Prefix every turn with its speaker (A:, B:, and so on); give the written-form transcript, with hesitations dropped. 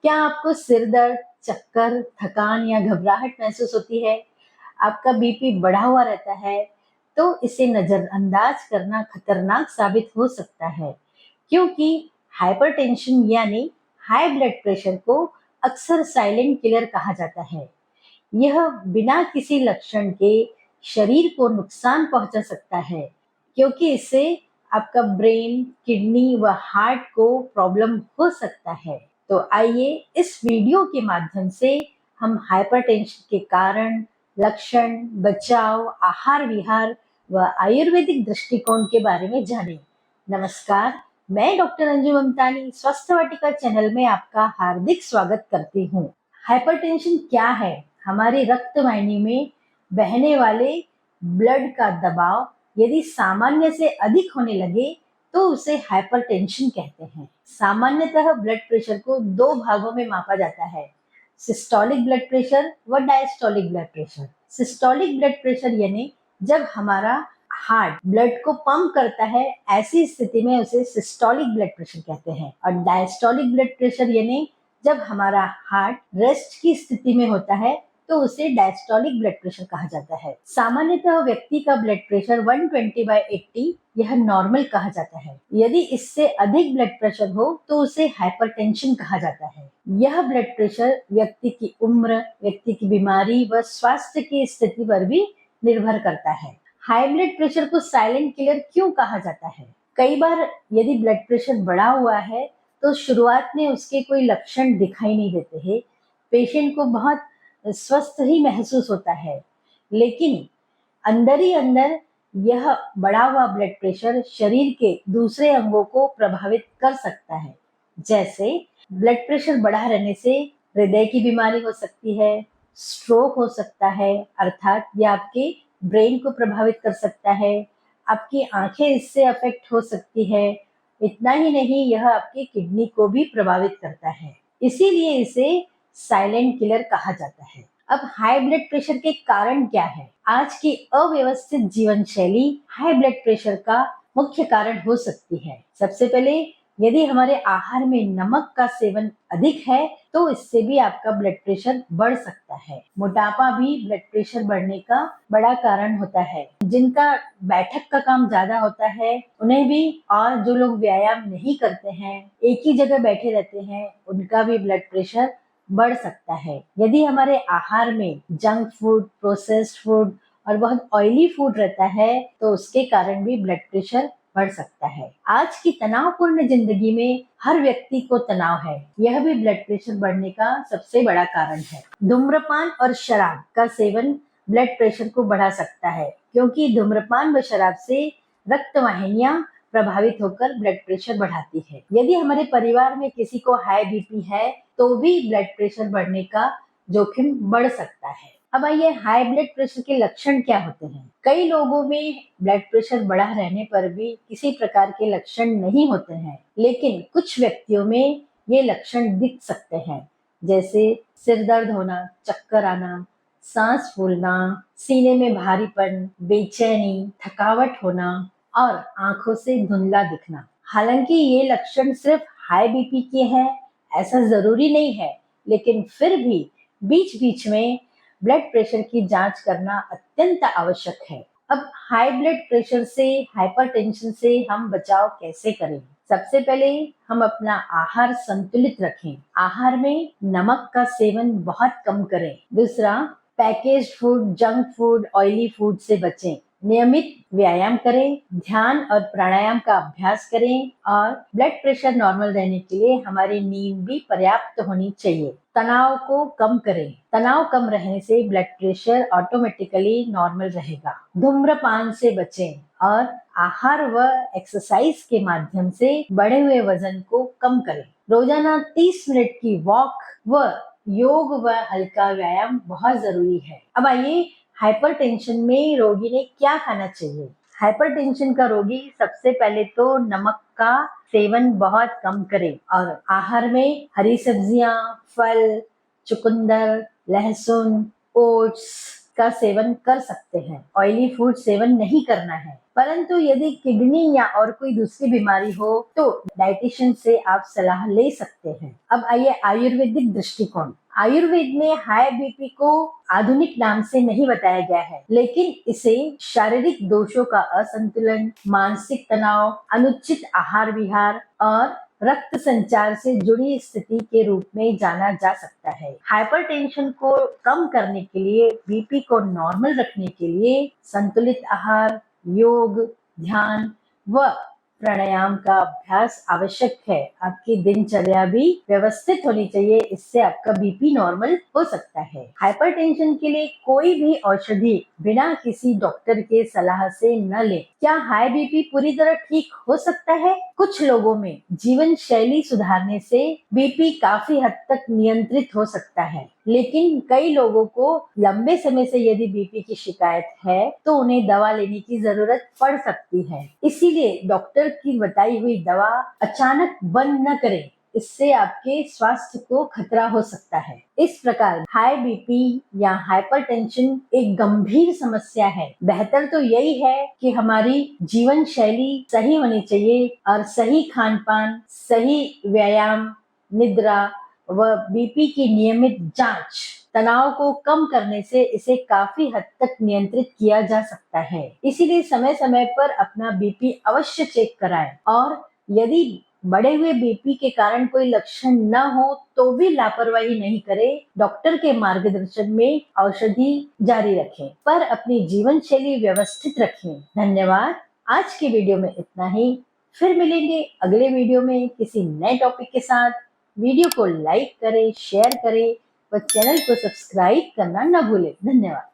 A: क्या आपको सिर दर्द, चक्कर, थकान या घबराहट महसूस होती है? आपका बीपी बढ़ा हुआ रहता है? तो इसे नजरअंदाज करना खतरनाक साबित हो सकता है, क्योंकि हाइपरटेंशन यानी हाई ब्लड प्रेशर को अक्सर साइलेंट किलर कहा जाता है। यह बिना किसी लक्षण के शरीर को नुकसान पहुंचा सकता है, क्योंकि इससे आपका ब्रेन, किडनी व हार्ट को प्रॉब्लम हो सकता है। तो आइए इस वीडियो के माध्यम से हम हाइपरटेंशन के कारण, लक्षण, बचाव, आहार विहार व आयुर्वेदिक दृष्टिकोण के बारे में जानें। नमस्कार, मैं डॉक्टर अंजू ममतानी स्वस्थ वाटिका चैनल में आपका हार्दिक स्वागत करती हूँ। हाइपरटेंशन क्या है? हमारी रक्त वाहिनी में बहने वाले ब्लड का दबाव यदि सामान्य से अधिक होने लगे तो उसे हाइपरटेंशन कहते हैं। सामान्यतः ब्लड प्रेशर को दो भागों में मापा जाता है, सिस्टोलिक ब्लड प्रेशर व diastolic blood pressure. Systolic blood pressure यानी जब हमारा हार्ट ब्लड को पंप करता है, ऐसी स्थिति में उसे सिस्टोलिक ब्लड प्रेशर कहते हैं। और डायस्टोलिक ब्लड प्रेशर यानी जब हमारा हार्ट रेस्ट की स्थिति में होता है तो उसे डायस्टोलिक ब्लड प्रेशर कहा जाता है। सामान्यतः व्यक्ति का ब्लड प्रेशर 120/80 यह नॉर्मल कहा जाता है। यदि इससे अधिक ब्लड प्रेशर हो तो उसे हाइपरटेंशन कहा जाता है। यह ब्लड प्रेशर व्यक्ति की उम्र, व्यक्ति की बीमारी व स्वास्थ्य की स्थिति पर भी निर्भर करता है। हाई ब्लड प्रेशर को साइलेंट किलर क्यों कहा जाता है? कई बार यदि ब्लड प्रेशर बढ़ा हुआ है तो शुरुआत में उसके कोई लक्षण दिखाई नहीं देते हैं। पेशेंट को बहुत स्वस्थ ही महसूस होता है, लेकिन अंदर ही अंदर यह बढ़ा हुआ ब्लड प्रेशर शरीर के दूसरे अंगों को प्रभावित कर सकता है। जैसे ब्लड प्रेशर बढ़ा रहने से हृदय की बीमारी हो सकती है, स्ट्रोक हो सकता है, अर्थात यह आपके ब्रेन को प्रभावित कर सकता है, आपकी आंखें इससे अफेक्ट हो सकती है। इतना ही नहीं, यह आपकी किडनी को भी प्रभावित करता है। इसीलिए इसे साइलेंट किलर कहा जाता है। अब हाई ब्लड प्रेशर के कारण क्या है? आज की अव्यवस्थित जीवन शैली हाई ब्लड प्रेशर का मुख्य कारण हो सकती है। सबसे पहले, यदि हमारे आहार में नमक का सेवन अधिक है तो इससे भी आपका ब्लड प्रेशर बढ़ सकता है। मोटापा भी ब्लड प्रेशर बढ़ने का बड़ा कारण होता है। जिनका बैठक का काम ज्यादा होता है उन्हें भी, और जो लोग व्यायाम नहीं करते हैं, एक ही जगह बैठे रहते हैं, उनका भी ब्लड प्रेशर बढ़ सकता है। यदि हमारे आहार में जंक फूड, प्रोसेस्ड फूड और बहुत ऑयली फूड रहता है तो उसके कारण भी ब्लड प्रेशर बढ़ सकता है। आज की तनावपूर्ण जिंदगी में हर व्यक्ति को तनाव है, यह भी ब्लड प्रेशर बढ़ने का सबसे बड़ा कारण है। धूम्रपान और शराब का सेवन ब्लड प्रेशर को बढ़ा सकता है, क्योंकि धूम्रपान व शराब से रक्त वाहिनियां प्रभावित होकर ब्लड प्रेशर बढ़ाती है। यदि हमारे परिवार में किसी को हाई बीपी है तो भी ब्लड प्रेशर बढ़ने का जोखिम बढ़ सकता है। अब आइए, हाई ब्लड प्रेशर के लक्षण क्या होते हैं? कई लोगों में ब्लड प्रेशर बढ़ा रहने पर भी किसी प्रकार के लक्षण नहीं होते हैं, लेकिन कुछ व्यक्तियों में ये लक्षण दिख सकते हैं, जैसे सिर दर्द होना, चक्कर आना, सांस फूलना, सीने में भारीपन, बेचैनी, थकावट होना और आंखों से धुंधला दिखना। हालांकि ये लक्षण सिर्फ हाई बीपी के हैं ऐसा जरूरी नहीं है, लेकिन फिर भी बीच बीच में ब्लड प्रेशर की जांच करना अत्यंत आवश्यक है। अब हाई ब्लड प्रेशर से, हाइपरटेंशन से हम बचाव कैसे करें? सबसे पहले हम अपना आहार संतुलित रखें। आहार में नमक का सेवन बहुत कम करें। दूसरा, packaged food, junk food, oily food से बचें। नियमित व्यायाम करें, ध्यान और प्राणायाम का अभ्यास करें और ब्लड प्रेशर नॉर्मल रहने के लिए हमारी नींद भी पर्याप्त होनी चाहिए। तनाव को कम करें। तनाव कम रहने से ब्लड प्रेशर ऑटोमेटिकली नॉर्मल रहेगा। धूम्रपान से बचें और आहार व एक्सरसाइज के माध्यम से बढ़े हुए वजन को कम करें। रोजाना 30 मिनट की वॉक व योग व हल्का व्यायाम बहुत जरूरी है। अब आइए, हाइपरटेंशन में रोगी ने क्या खाना चाहिए? हाइपरटेंशन का रोगी सबसे पहले तो नमक का सेवन बहुत कम करे और आहार में हरी सब्जियां, फल, चुकंदर, लहसुन, ओट्स, का सेवन कर सकते हैं। ऑयली फूड सेवन नहीं करना है। परंतु यदि किडनी या और कोई दूसरी बीमारी हो तो डाइटिशियन से आप सलाह ले सकते हैं। अब आइए आयुर्वेदिक दृष्टिकोण। आयुर्वेद में हाई बीपी को आधुनिक नाम से नहीं बताया गया है, लेकिन इसे शारीरिक दोषों का असंतुलन, मानसिक तनाव, अनुचित आहार विहार और रक्त संचार से जुड़ी स्थिति के रूप में जाना जा सकता है। हाइपरटेंशन को कम करने के लिए, बीपी को नॉर्मल रखने के लिए संतुलित आहार, योग, ध्यान व प्राणायाम का अभ्यास आवश्यक है। आपकी दिनचर्या भी व्यवस्थित होनी चाहिए, इससे आपका बीपी नॉर्मल हो सकता है। हाइपरटेंशन के लिए कोई भी औषधि बिना किसी डॉक्टर के सलाह से न लें। क्या हाई बीपी पूरी तरह ठीक हो सकता है? कुछ लोगों में जीवन शैली सुधारने से बीपी काफी हद तक नियंत्रित हो सकता है, लेकिन कई लोगों को लंबे समय से यदि बीपी की शिकायत है तो उन्हें दवा लेने की जरूरत पड़ सकती है। इसीलिए डॉक्टर की बताई हुई दवा अचानक बंद न करें, इससे आपके स्वास्थ्य को खतरा हो सकता है। इस प्रकार हाई बीपी या हाइपरटेंशन एक गंभीर समस्या है। बेहतर तो यही है कि हमारी जीवन शैली सही होनी चाहिए और सही खान पान, सही व्यायाम, निद्रा व बीपी की नियमित जांच, तनाव को कम करने से इसे काफी हद तक नियंत्रित किया जा सकता है। इसीलिए समय समय पर अपना बीपी अवश्य चेक कराएं और यदि बढ़े हुए बीपी के कारण कोई लक्षण न हो तो भी लापरवाही नहीं करें। डॉक्टर के मार्गदर्शन में औषधि जारी रखें, पर अपनी जीवन शैली व्यवस्थित रखें। धन्यवाद। आज के वीडियो में इतना ही। फिर मिलेंगे अगले वीडियो में किसी नए टॉपिक के साथ। वीडियो को लाइक करें, शेयर करें व चैनल को सब्सक्राइब करना न भूलें। धन्यवाद।